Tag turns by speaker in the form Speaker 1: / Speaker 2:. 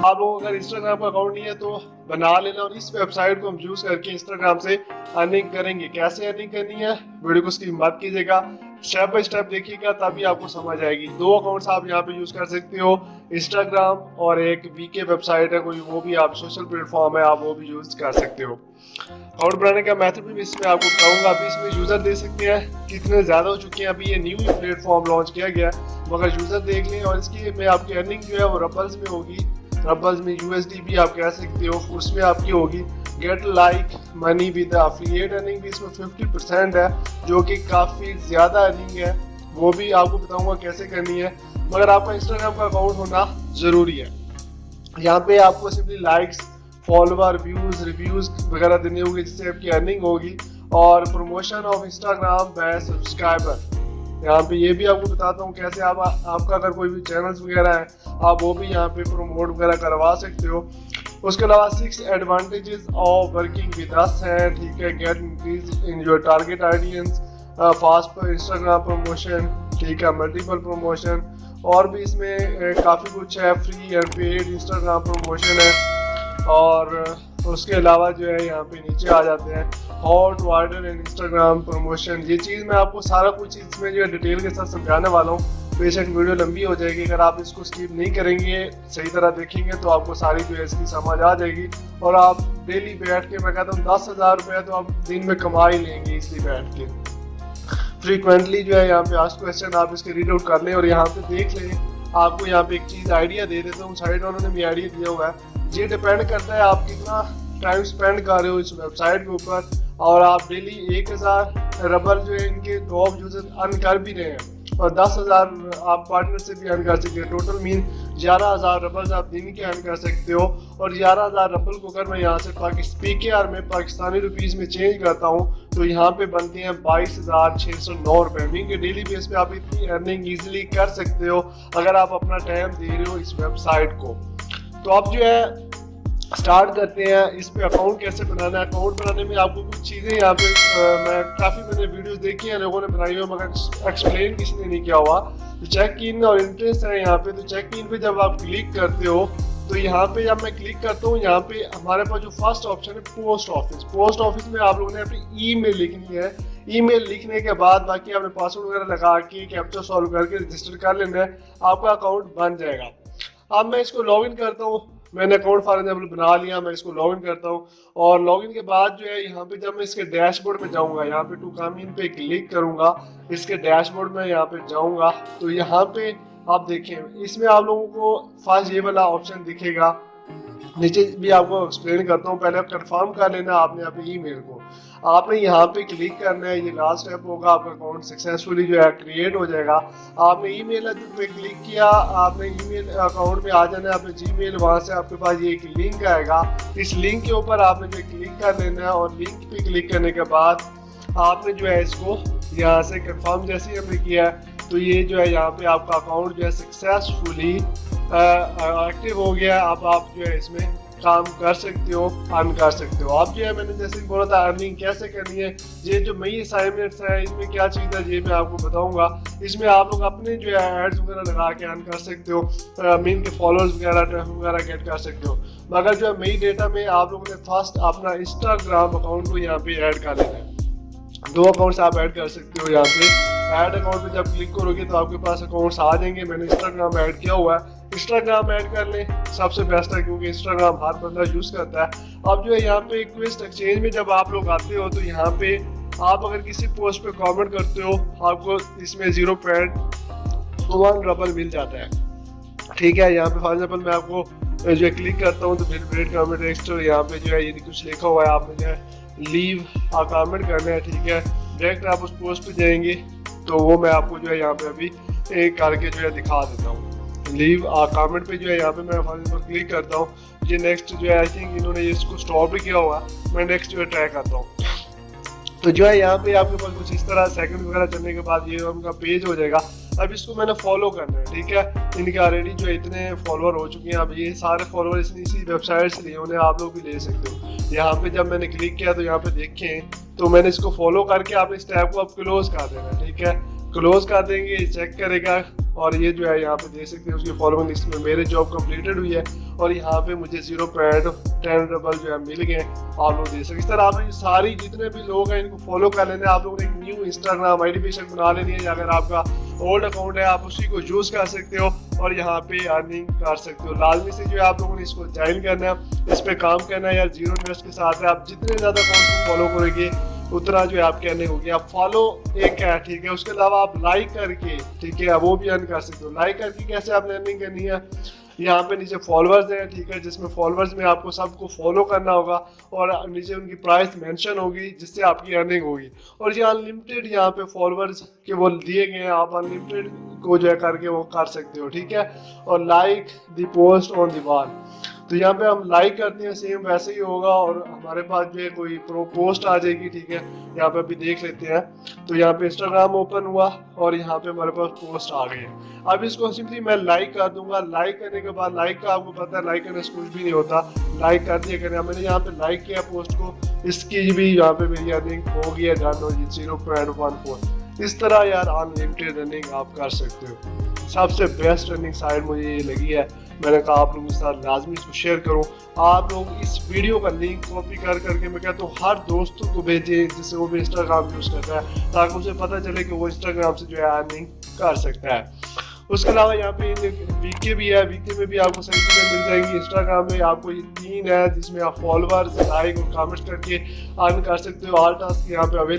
Speaker 1: आप लोगों का अगर इंस्टाग्राम का अकाउंट नहीं है तो बना लेना, और इस वेबसाइट को हम यूज करके इंस्टाग्राम से अर्निंग करेंगे। कैसे अर्निंग करनी है, वीडियो को स्किप मत कीजिएगा, स्टेप बाय स्टेप देखिएगा, तभी आपको समझ आएगी। 2 अकाउंट्स आप यहाँ पे यूज कर सकते हो, इंस्टाग्राम और एक वीके वेबसाइट है कोई, वो भी आप सोशल प्लेटफॉर्म है, आप वो भी यूज कर सकते हो। अकाउंट बनाने का मेथड भी इसमें आपको बताऊंगा। अभी इसमें यूजर दे सकते हैं कितने ज्यादा हो चुके हैं, अभी ये न्यू प्लेटफॉर्म लॉन्च किया गया है, मगर यूजर देख लें। और इसकी में आपकी अर्निंग जो है वो रबल्स में होगी, रबल्स में यूएसडी भी आप कह सकते हो, उसमें आपकी होगी get like money with affiliate earning भी इसमें 50% है, जो कि काफी ज्यादा अर्निंग है, वो भी आपको बताऊंगा कैसे करनी है। मगर आपका इंस्टाग्राम का अकाउंट होना जरूरी है। यहाँ पे आपको simply likes, follower, views, reviews वगैरह देने होंगे, जिससे आपकी अर्निंग होगी। और promotion of Instagram buy subscriber, यहाँ पे ये भी आपको बताता हूँ कैसे आप आपका अगर कोई भी चैनल्स वगैरह है आप वो भी यहाँ पे प्रमोट वगैरह करवा सकते हो। उसके अलावा 6 advantages of working with us है, ठीक है। Gate increase in your target audience, fast Instagram promotion, ठीक है, मल्टीपल प्रमोशन, और भी इसमें काफ़ी कुछ है। Free and paid Instagram promotion है। और उसके अलावा जो है यहाँ पे नीचे आ जाते हैं hot water and Instagram promotion. ये चीज़ मैं आपको सारा कुछ इसमें जो है डिटेल के साथ समझाने वाला हूँ। बेशक वीडियो लंबी हो जाएगी, अगर आप इसको स्किप नहीं करेंगे, सही तरह देखेंगे तो आपको सारी जो है इसकी समझ आ जाएगी। और आप डेली बैठ के, मैं कहता हूँ 10,000 रुपये तो आप दिन में कमा ही लेंगे इसलिए बैठ के। फ्रीक्वेंटली जो है यहाँ पे आस्क क्वेश्चन आप इसके रीड आउट कर लें और यहाँ पे देख लें। आपको यहाँ पे एक चीज़ आइडिया दे देता हूँ, साइड वालों ने भी आइडिया दिया हुआ है। ये डिपेंड करता है आप कितना टाइम स्पेंड कर रहे हो इस वेबसाइट के ऊपर, और आप डेली 1000 रबल जो है इनके टॉप यूजर अर्न कर भी रहे हैं, और 10,000 आप पार्टनर से भी अर्न कर सकते हैं। टोटल मीन 11,000 रबल आप दिन के अर्न कर सकते हो। और 11,000 रबल को अगर मैं यहाँ से PKR में पाकिस्तानी रुपीज़ में चेंज करता हूँ तो यहाँ पे बनते हैं 22,609 रुपये। मीन के डेली बेस पे आप इतनी अर्निंग ईजिली कर सकते हो अगर आप अपना टाइम दे रहे हो इस वेबसाइट को। तो आप जो है स्टार्ट करते हैं इस पे अकाउंट कैसे बनाना है। अकाउंट बनाने में आपको कुछ चीज़ें यहाँ पे मैंने वीडियोस देखी हैं, लोगों ने बनाई हुई, मगर एक्सप्लेन किसी ने नहीं किया हुआ। तो चेक इन और इंटरेस्ट है यहाँ पे। तो चेक इन पे जब आप क्लिक करते हो तो यहाँ पे जब मैं क्लिक करता हूँ, यहाँ पे हमारे पास जो फर्स्ट ऑप्शन है पोस्ट ऑफिस। पोस्ट ऑफिस में आप लोगों ने अपनी ईमेल लिखनी है। ईमेल लिखने के बाद बाकी आपने पासवर्ड वगैरह लगा के कैप्चा सॉल्व करके रजिस्टर कर लेना है, आपका अकाउंट बन जाएगा। अब मैं इसको लॉग इन करता हूँ। मैंने अकाउंट फॉर एग्जाम्पल बना लिया, मैं इसको लॉगिन करता हूँ। और लॉगिन के बाद जो है यहाँ पे जब मैं इसके डैशबोर्ड में जाऊँगा, यहाँ पे टू कम इन पे क्लिक करूँगा, इसके डैशबोर्ड में यहाँ पे जाऊँगा तो यहाँ पे आप देखें इसमें आप लोगों को फर्स्ट ये वाला ऑप्शन दिखेगा। नीचे भी आपको एक्सप्लेन करता हूँ, पहले आप कंफर्म कर लेना आपने अपनी ईमेल को। आपने यहाँ पे क्लिक करना है, ये लास्ट स्टेप होगा, आपका अकाउंट सक्सेसफुली जो है क्रिएट हो जाएगा। आपने ईमेल पे क्लिक किया, आपने ईमेल अकाउंट में आ जाना है, आपने जीमेल, वहाँ से आपके पास ये एक लिंक आएगा। इस लिंक के ऊपर आपने जो क्लिक कर लेना है, और लिंक पे क्लिक करने के बाद आपने जो है इसको यहाँ से कंफर्म जैसे ही हमने किया है तो ये जो है यहाँ पे आपका अकाउंट जो है सक्सेसफुली एक्टिव हो गया। अब आप जो है इसमें काम कर सकते हो, अर्न कर सकते हो। आप जो है मैंने जैसे बोला था अर्निंग कैसे करनी है, ये जो मई असाइनमेंट्स है इसमें क्या चीज़ है ये मैं आपको बताऊंगा। इसमें आप लोग अपने जो है एड्स वगैरह लगा के अर्न कर सकते हो, मीन के फॉलोअर्स वगैरह गेट कर सकते हो। मगर जो है मई डेटा में आप लोगों ने फर्स्ट अपना इंस्टाग्राम अकाउंट को यहाँ पे ऐड कर लेना है। 2 अकाउंट्स आप ऐड कर सकते हो। यहाँ पे ऐड अकाउंट पे जब क्लिक करोगे तो आपके पास अकाउंट्स आ जाएंगे। मैंने इंस्टाग्राम ऐड किया हुआ है, इंस्टाग्राम ऐड कर लें, सबसे बेस्ट है क्योंकि इंस्टाग्राम हर बंदा यूज़ करता है। अब जो है यहाँ पे क्विस्ट एक्सचेंज में जब आप लोग आते हो तो यहाँ पे आप अगर किसी पोस्ट पे कमेंट करते हो आपको इसमें 0.1 रबल मिल जाता है, ठीक है। यहाँ पे फॉर एग्जाम्पल मैं आपको जो है क्लिक करता हूँ तो डेलीब्रेट कमेंट एक्स्ट्रा यहाँ पे जो है ये कुछ लिखा हुआ है, आपने जो है लीव आ कमेंट करना है, ठीक है। डायरेक्ट आप उस पोस्ट पे जाएंगे तो वो मैं आपको जो है यहाँ पे अभी एक करके जो है दिखा देता हूँ। लीव आ कमेंट पे जो है यहाँ पे मैं फॉर एग्जाम्पल क्लिक करता हूँ। ये नेक्स्ट जो है आई थिंक इन्होंने इसको स्टॉप भी किया हुआ है, मैं नेक्स्ट जो है ट्राई करता हूँ। तो जो है यहाँ पे आपके पास कुछ इस तरह सेकंड वगैरह चलने के बाद ये उनका पेज हो जाएगा। अब इसको मैंने फॉलो करना है, ठीक है। इनके ऑलरेडी जो इतने फॉलोअर हो चुके हैं, अब ये सारे फॉलोअर इसी वेबसाइट से लिए उन्हें आप लोग भी ले सकते हो। यहाँ पे जब मैंने क्लिक किया तो यहाँ पे देखें तो मैंने इसको फॉलो करके आपने इस टैब को अब क्लोज कर देना, ठीक है। क्लोज कर देंगे, चेक करेगा और ये जो है यहाँ पे देख सकते हैं उसकी फॉलोइंग लिस्ट में मेरे जॉब कंप्लीटेड हुई है और यहाँ पे मुझे 0.10 डबल जो है मिल गए। आप लोग देख सकते इस तरह आपने सारी जितने भी लोग हैं इनको फॉलो कर लेना है। आप लोगों ने एक न्यू इंस्टाग्राम आईडी बेशक बना लेनी है, अगर आपका ओल्ड अकाउंट है आप उसी को यूज कर सकते हो और यहाँ पे अर्निंग कर सकते हो। लाजमी से जो है आप लोगों ने इसको ज्वाइन करना है, इस पे काम करना है यार। जीरो इन्वेस्ट के साथ है, आप जितने ज्यादा अकाउंट को फॉलो करोगे उतना जो है आपकी अर्निंग होगी। आप फॉलो एक है, ठीक है, उसके अलावा आप लाइक करके, ठीक है, वो भी अर्न कर सकते हो। लाइक करके कैसे आपने अर्निंग करनी है, यहाँ पे नीचे फॉलोअर्स है, ठीक है, जिसमें फॉलोअर्स में आपको सबको फॉलो करना होगा और नीचे उनकी प्राइस मेंशन होगी जिससे आपकी अर्निंग होगी। और ये अनलिमिटेड यहाँ पे फॉलोअर्स के वो दिए गए हैं, आप अनलिमिटेड को जो है करके वो कर सकते हो, ठीक है। और like the post on the wall, तो यहाँ पे हम लाइक करते हैं सेम वैसे ही होगा और हमारे पास जो है कोई पोस्ट आ जाएगी, ठीक है। यहाँ पे अभी देख लेते हैं, तो यहाँ पे इंस्टाग्राम ओपन हुआ और यहाँ पे हमारे पास पोस्ट आ गई है। अब इसको सिंपली मैं लाइक कर दूंगा। लाइक करने के बाद, लाइक का आपको पता है लाइक करने से कुछ भी नहीं होता, लाइक कर दिया करें। मैंने यहाँ पे लाइक किया पोस्ट को, इसकी भी यहाँ पे मेरी अर्निंग हो गई है डन हो 0.14। इस तरह यार अनलिमिटेड अर्निंग आप कर सकते हो। सबसे बेस्ट अर्निंग साइट मुझे ये लगी है, मैंने कहा आप लोगों के साथ लाजमी इसको शेयर करूं। आप लोग इस वीडियो का लिंक कॉपी कर करके मैं कहता हूँ हर दोस्तों को भेजें जिससे वो भी इंस्टाग्राम यूज करता है, ताकि उसे पता चले कि वो इंस्टाग्राम से जो है अर्निंग कर सकता है। उसके अलावा यहाँ पे वीके भी है, वीके में भी आपको सही चीजें मिल जाएंगी। इंस्टाग्राम में आपको ये 3 है जिसमें आप फॉलोअर्स, लाइक और कमेंट करके अर्न कर सकते हो। ऑल टास्क यहाँ पे अवेलेबल